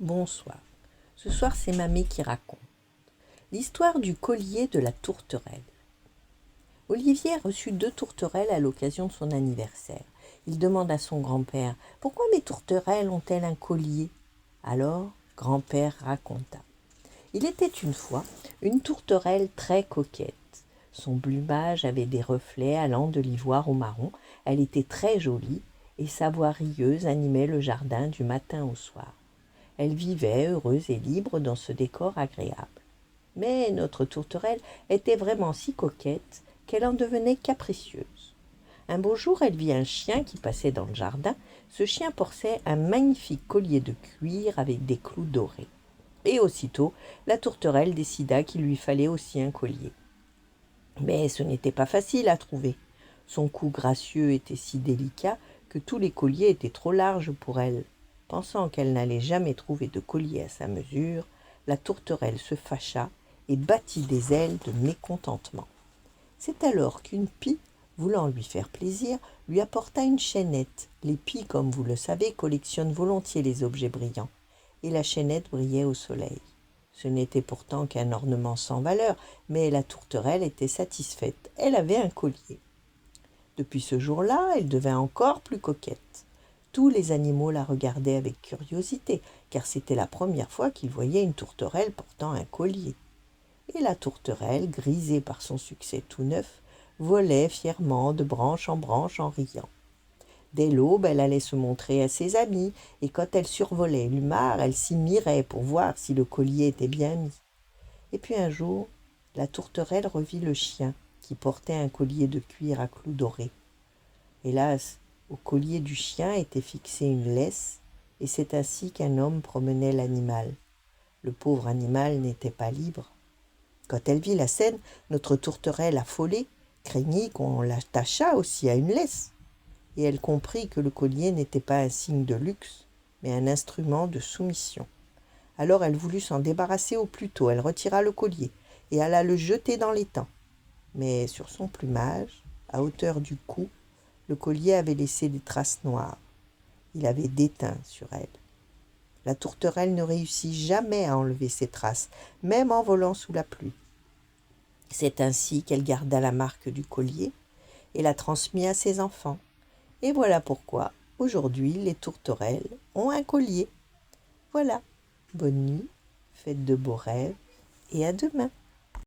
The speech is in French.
Bonsoir. Ce soir, c'est Mamie qui raconte l'histoire du collier de la tourterelle. Olivier reçut 2 tourterelles à l'occasion de son anniversaire. Il demande à son grand-père « Pourquoi mes tourterelles ont-elles un collier ?» Alors, grand-père raconta. Il était une fois une tourterelle très coquette. Son plumage avait des reflets allant de l'ivoire au marron. Elle était très jolie et sa voix rieuse animait le jardin du matin au soir. Elle vivait heureuse et libre dans ce décor agréable. Mais notre tourterelle était vraiment si coquette qu'elle en devenait capricieuse. Un beau jour, elle vit un chien qui passait dans le jardin. Ce chien portait un magnifique collier de cuir avec des clous dorés. Et aussitôt, la tourterelle décida qu'il lui fallait aussi un collier. Mais ce n'était pas facile à trouver. Son cou gracieux était si délicat que tous les colliers étaient trop larges pour elle. Pensant qu'elle n'allait jamais trouver de collier à sa mesure, la tourterelle se fâcha et battit des ailes de mécontentement. C'est alors qu'une pie, voulant lui faire plaisir, lui apporta une chaînette. Les pies, comme vous le savez, collectionnent volontiers les objets brillants, et la chaînette brillait au soleil. Ce n'était pourtant qu'un ornement sans valeur, mais la tourterelle était satisfaite. Elle avait un collier. Depuis ce jour-là, elle devint encore plus coquette. Tous les animaux la regardaient avec curiosité, car c'était la première fois qu'ils voyaient une tourterelle portant un collier. Et la tourterelle, grisée par son succès tout neuf, volait fièrement de branche en riant. Dès l'aube, elle allait se montrer à ses amis, et quand elle survolait une mare, elle s'y mirait pour voir si le collier était bien mis. Et puis un jour, la tourterelle revit le chien, qui portait un collier de cuir à clous dorés. Hélas, au collier du chien était fixée une laisse, et c'est ainsi qu'un homme promenait l'animal. Le pauvre animal n'était pas libre. Quand elle vit la scène, notre tourterelle affolée craignit qu'on l'attachât aussi à une laisse. Et elle comprit que le collier n'était pas un signe de luxe, mais un instrument de soumission. Alors elle voulut s'en débarrasser au plus tôt. Elle retira le collier et alla le jeter dans l'étang. Mais sur son plumage, à hauteur du cou, le collier avait laissé des traces noires. Il avait déteint sur elle. La tourterelle ne réussit jamais à enlever ces traces, même en volant sous la pluie. C'est ainsi qu'elle garda la marque du collier et la transmit à ses enfants. Et voilà pourquoi, aujourd'hui, les tourterelles ont un collier. Voilà, bonne nuit, faites de beaux rêves et à demain.